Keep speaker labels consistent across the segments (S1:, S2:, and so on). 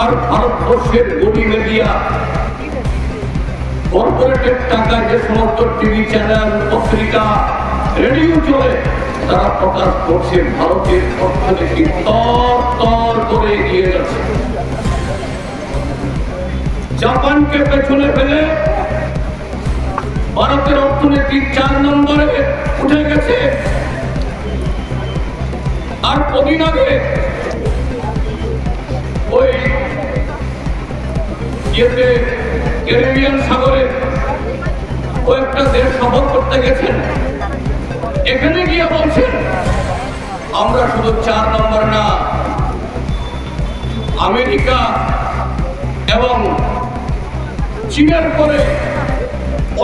S1: আর ভারতবর্ষের গদি মিডিয়া কর্পোরেটের টাকায় যে সমস্ত টিভি চ্যানেল, পত্রিকা, রেডিও চলে, তারা প্রকাশ করছে ভারতের অর্থনীতি তর করে এগিয়ে যাচ্ছে। জাপানকে পেছনে ফেলে ভারতের অর্থনীতি 4 নম্বরে উঠে গেছে। আর কদিন আগে ওই ক্যারিবিয়ান সাগরে ও একটা দেশ সফর করতে গেছেন, এখানে গিয়ে বলছেন আমরা শুধু 4 নম্বর না, আমেরিকা এবং চীনের পরে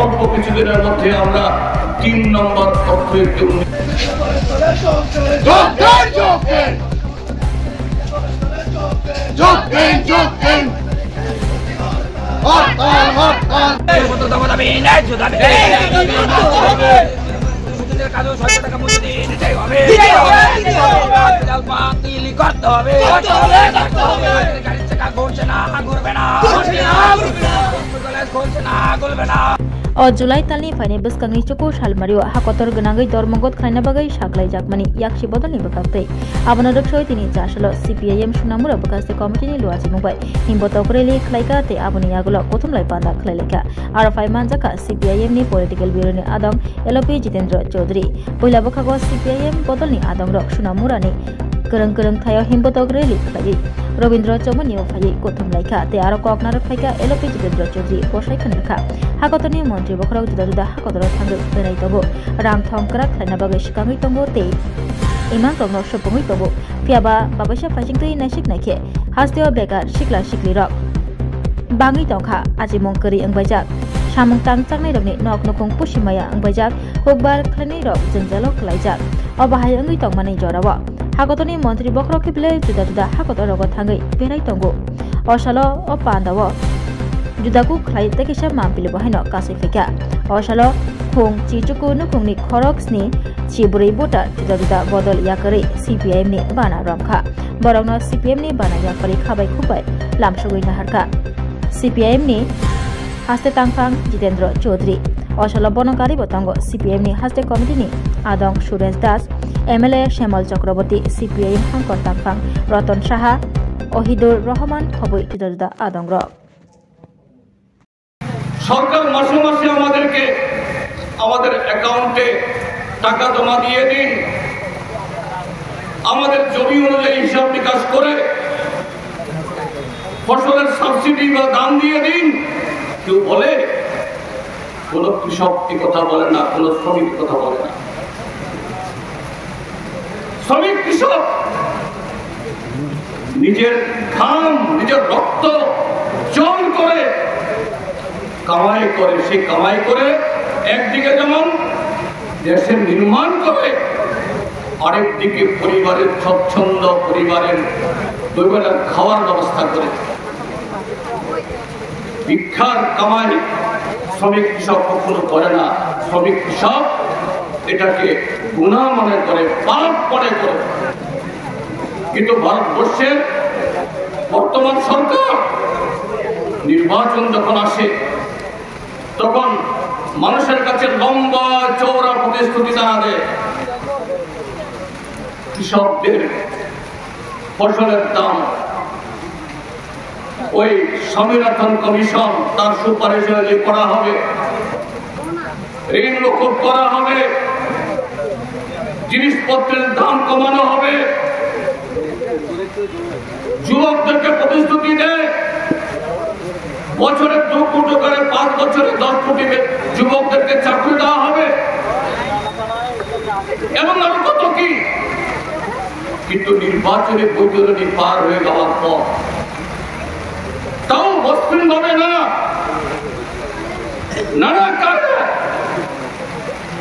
S1: অল্প কিছুদিনের মধ্যে আমরা 3 নম্বর অর্থনীতি।
S2: Julai talni fine bus kangni choko shalmario hakotor gnagai dormongot khraina bagai shaklai jakmani yakshi bodolni bakakte abona doksoi tini jashalo CPIM shunamura bakaste committee ni luaji mumbai himboto koreli khlaika te aboni yagulo kothum lai panda khlaileka arafai manjaka CPIM ni political bureau ni adong LP Jitendra Chaudhary poila bakago CPIM bodolni adong rok shunamura ni kereng thayo himboto koreli khlai Robindra Chomani Faye Kotham Laika, te Aro Koknar Faika, LP Jitendra Chaudhary, Poshai Kanaka, Hakotoni Montri Bokro Juda Hakotor Tango Benitobo, Ram Thongkara, Klanabagish Kamitongo Te, Iman Tomo Shopomitobo, Piaba, Babasha Fashing to Nashik Nake, Hastio Bega, Shikla Shikli Rock, Bangi Tonka, Ajimonkari and Bajak, Shamung Tang Tangi, Nok Nokong Pushimaya and Bajak, Hogbar, Klani Rock, Zenjalo Klajak, Obahayangi Tongmani Jorawa. Hakotoni Montri Bokro Kible Juda Hakotor Tangai, Benaitongo, Oshalo or Pandawa, Judaku Klai Tekisha Mampili Bahino Kasifika, Oshalo, Kung Chichuku Nukuni Koroxni, Chiburi Buta, Juda Bodol Yakari, CPM ni Bana Ramka, Borono CPM ni Bana Yakari Kabai Kubai, Lamshuina Harka, CPM ni Haste Tangfang Jitendra Chaudhary, Oshalo Bonokari Botango, CPM ni Haste Committee ni Adong Suresh Das, MLA Shemal Chakraborty, CPIM Hankor Tangfang, Ratan Saha, Ohidur Rahman, Khoboi Juda Adong Rock.
S1: সরকার মাসে মাসে আমাদের অ্যাকাউন্টে টাকা জমা দিয়ে দিন, আমাদের জমি অনুযায়ী হিসাব নিকাশ করে ফসলের সাবসিডি বা দাম দিয়ে দিন। কেউ বলে? কোন কৃষক এই কথা বলে না, কোন শ্রমিক কথা বলে না। শ্রমিক কৃষক নিজের ঘাম, নিজের রক্ত জল করে কামাই করে, সেই কামাই করে একদিকে যেমন দেশের নির্মাণ করে, আরেকদিকে পরিবারের স্বচ্ছন্দ, পরিবারের দুবেলা খাওয়ার ব্যবস্থা করে। ভিক্ষার কামাই শ্রমিক কৃষক কখনো করে না। শ্রমিক কৃষক এটাকে গুনাহ মনে করে, পাপ মনে করে। কিন্তু ভারতবর্ষের বর্তমান সরকার নির্বাচন যখন আসে তখন মানুষের কাছে লম্বা চওড়া প্রতিশ্রুতি জানা দেয়। কৃষকদের ফসলের দাম, ওই স্বামীনাথন কমিশন তার সুপারিশ অনুযায়ী করা হবে, ঋণ মকুব করা হবে, জিনিসপত্রের দাম কমানো হবে। যুবকদেরকে প্রতিশ্রুতি দেয় বছরে 2 কোটি করে, 5 বছরে 10 কোটি যুবকদেরকে চাকরি দেওয়া হবে, এবং আরো কত কি। কিন্তু নির্বাচনে বৈতরণী পার হয়ে যাওয়ার পর তাও মসৃণ ভাবে না, নানা কারণে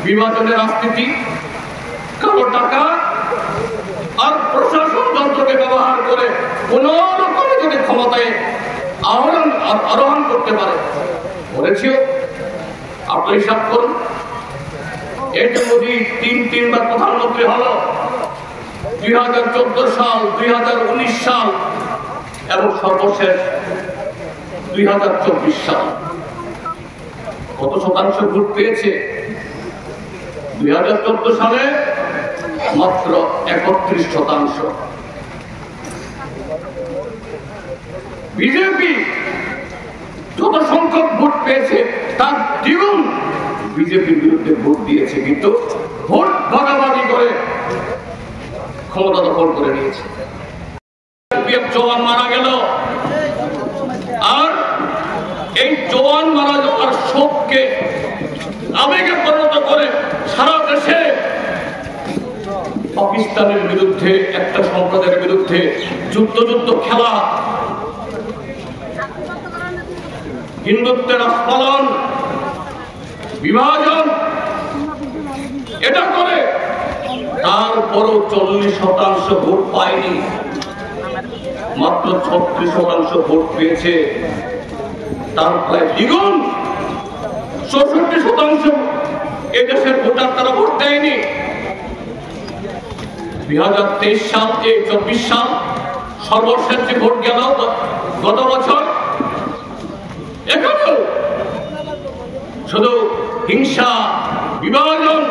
S1: বিভাজনের রাজনীতি, কালো টাকা আর প্রশাসন যন্ত্রকে ব্যবহার করে কোন রকমে যদি ক্ষমতায় আরোহণ করতে পারে, করেছিও। আপনি হিসাব করুন, এই যে মোদী 3বার প্রধানমন্ত্রী হলো, 2014 সাল, 2019 সাল, এবং সর্বশেষ 2024 সাল কত শতাংশ ভোট পেয়েছে? 2014 সালে মাত্র 31%। বিজেপি যত সংখ্যক ভোট পেয়েছে তার দ্বিগুণ বিজেপির বিরুদ্ধে ভোট দিয়েছে, কিন্তু ভোট ভাগাভাগি করে ক্ষমতা দখল করে নিয়েছে। জওয়ান মারা গেল, আর এই জওয়ান মারা যাওয়ার শোককে আবেগে পরিণত করে সারা দেশে পাকিস্তানের বিরুদ্ধে, একটা সম্প্রদায়ের বিরুদ্ধে যুদ্ধ খেলা, হিন্দুত্বের আস্ফালন, বিভাজন, এটা করে তারপরও 40% ভোট পায়নি, মাত্র 36% ভোট পেয়েছে। তার প্রায় দ্বিগুণ 64% এদেশের ভোটার তারা ভোট দেয়নি। 2023 সাল 24 সাল সর্বশেষ যে ভোট গেল গত বছর, এখানেও শুধু হিংসা, বিভাজন,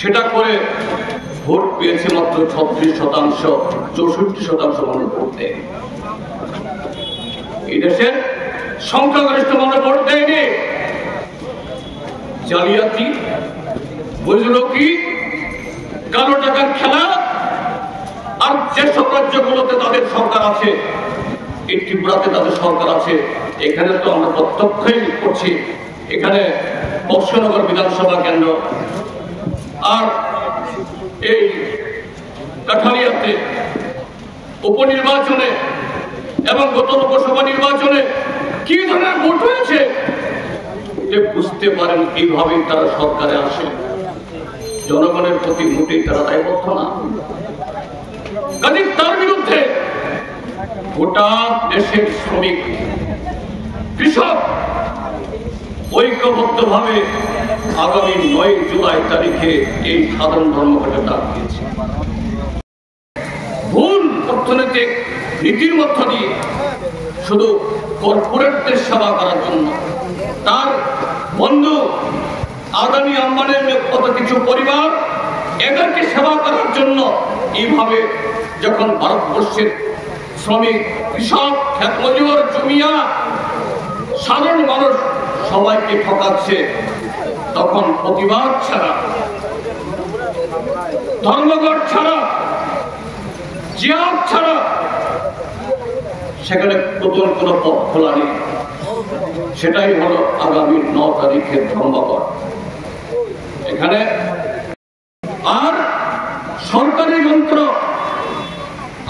S1: সেটা করে ভোট পেয়েছে মাত্র 36%, 64% মানুষ ভোট দেয়। এই দেশের সংখ্যাগরিষ্ঠ মানুষ ভোট দেয়নি। জালিয়াতি, বুজরুকি, কালো টাকার খেলা, আর যেসব রাজ্যগুলোতে তাদের সরকার আছে, এই ত্রিপুরাতে তাদের সরকার আছে, এখানে তো আমরা প্রত্যক্ষই করছি। এখানে বক্সনগর বিধানসভা কেন্দ্র আর এই কাঠালিয়াতে উপনির্বাচনে এবং গত লোকসভা নির্বাচনে কি ধরনের ভোট হয়েছে যে বুঝতে পারেন এইভাবেই তারা সরকারে আসে। জনগণের প্রতি মোটেই তারা দায়বদ্ধ না। কাজে তার বিরুদ্ধে গোটা দেশের শ্রমিক, কৃষক ঐক্যবদ্ধভাবে আগামী 9 জুলাই তারিখে এই সাধারণ ধর্মঘটে ডাক দিয়েছে। ভুল অর্থনৈতিক নীতির মধ্য দিয়ে শুধু কর্পোরেটদের সেবা করার জন্য, তার বন্ধু আদানি আম্বানির মতো কিছু পরিবার এদেরকে সেবা করার জন্য এইভাবে যখন ভারতবর্ষের শ্রমিক, কৃষক, ক্ষেতমজুর, জমিয়া, সাধারণ মানুষ সবাইকে ঠকাচ্ছে, তখন প্রতিবাদ ছাড়া, ধর্মঘট ছাড়া, জিহাদ ছাড়া সেখানে নতুন কোনো পথ খোলা নেই। সেটাই হলো আগামী 9 তারিখের ধর্মঘট। এখানে আর সরকারি যন্ত্র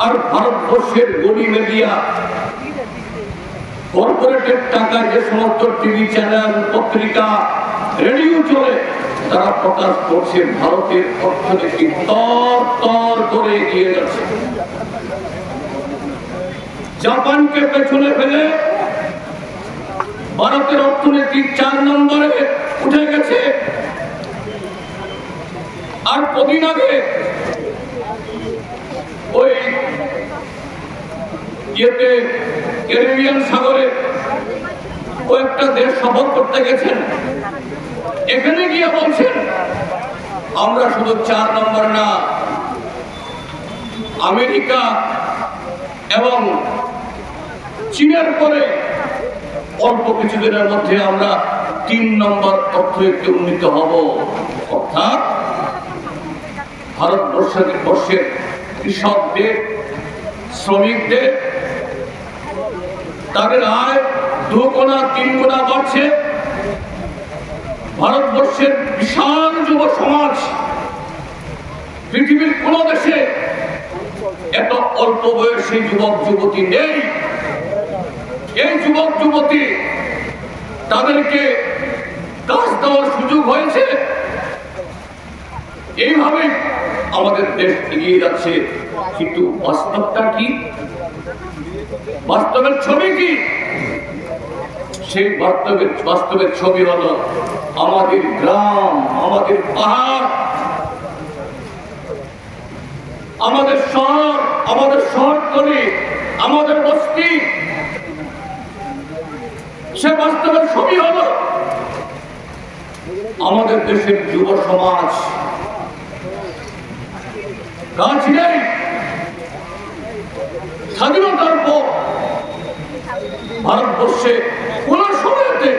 S1: আর ভারতবর্ষের গণি মিডিয়া, কর্পোরেটের টাকায় যে সমস্ত টিভি চ্যানেল, পত্রিকা, রেডিও চলে, তারা প্রকাশ করছে ভারতের অর্থনীতি তর করে এগিয়ে যাচ্ছে। জাপানকে পেছনে ফেলে ভারতের অর্থনীতি 4 নম্বরে উঠে গেছে। আর কদিন আগে ওই ক্যারিবিয়ান সাগরে কয়েকটা দেশ সফর করতে গেছেন, এখানে গিয়ে বলছেন আমরা শুধু 4 নম্বর না, আমেরিকা এবং চীনের পরে অল্প কিছুদিনের মধ্যে আমরা 3 নম্বর অর্থনীতিতে উন্নীত হব। অর্থাৎ ভারতবর্ষের কৃষকদের, শ্রমিকদের তাদের আয় 2 গুণা 3 গুণা বাড়ছে। ভারতবর্ষের বিশাল যুব সমাজ, পৃথিবীর কোন দেশে এত অল্প বয়সী যুবক যুবতী নেই। এই যুবক যুবতী তাদেরকে কাজ দেওয়ার সুযোগ হয়েছে। এইভাবে আমাদের দেশ এগিয়ে যাচ্ছে, কিন্তু বাস্তবটা কি? বাস্তবের ছবি কি? সেই বাস্তবের ছবি হলো আমাদের গ্রাম, আমাদের পাহাড়, আমাদের শহর, আমাদের শহর করি আমাদের বস্তি, সে বাস্তবের ছবি হলো আমাদের দেশের যুব সমাজ। কাজ নেই। স্বাধীনতার পর ভারতবর্ষে কোন সময়তে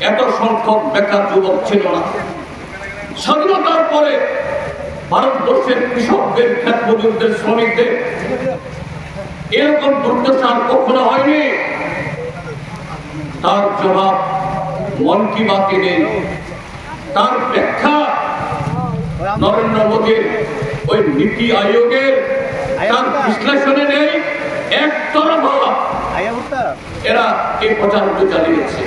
S1: এত সংখ্যক বেকার যুবক ছিল না। স্বাধীনতার পরে ভারতবর্ষের কৃষকদের, ক্ষেত মজুরদের, শ্রমিকদের এরকম দুর্দশা কখনো হয়নি। তার জবাব মন কি বাতে নেই, তার ব্যাখ্যা নরেন্দ্র মোদীর ওই নীতি আয়োগের তার বিশ্লেষণে নেই। একতরফা এরা এই প্রচারণা চালিয়েছে।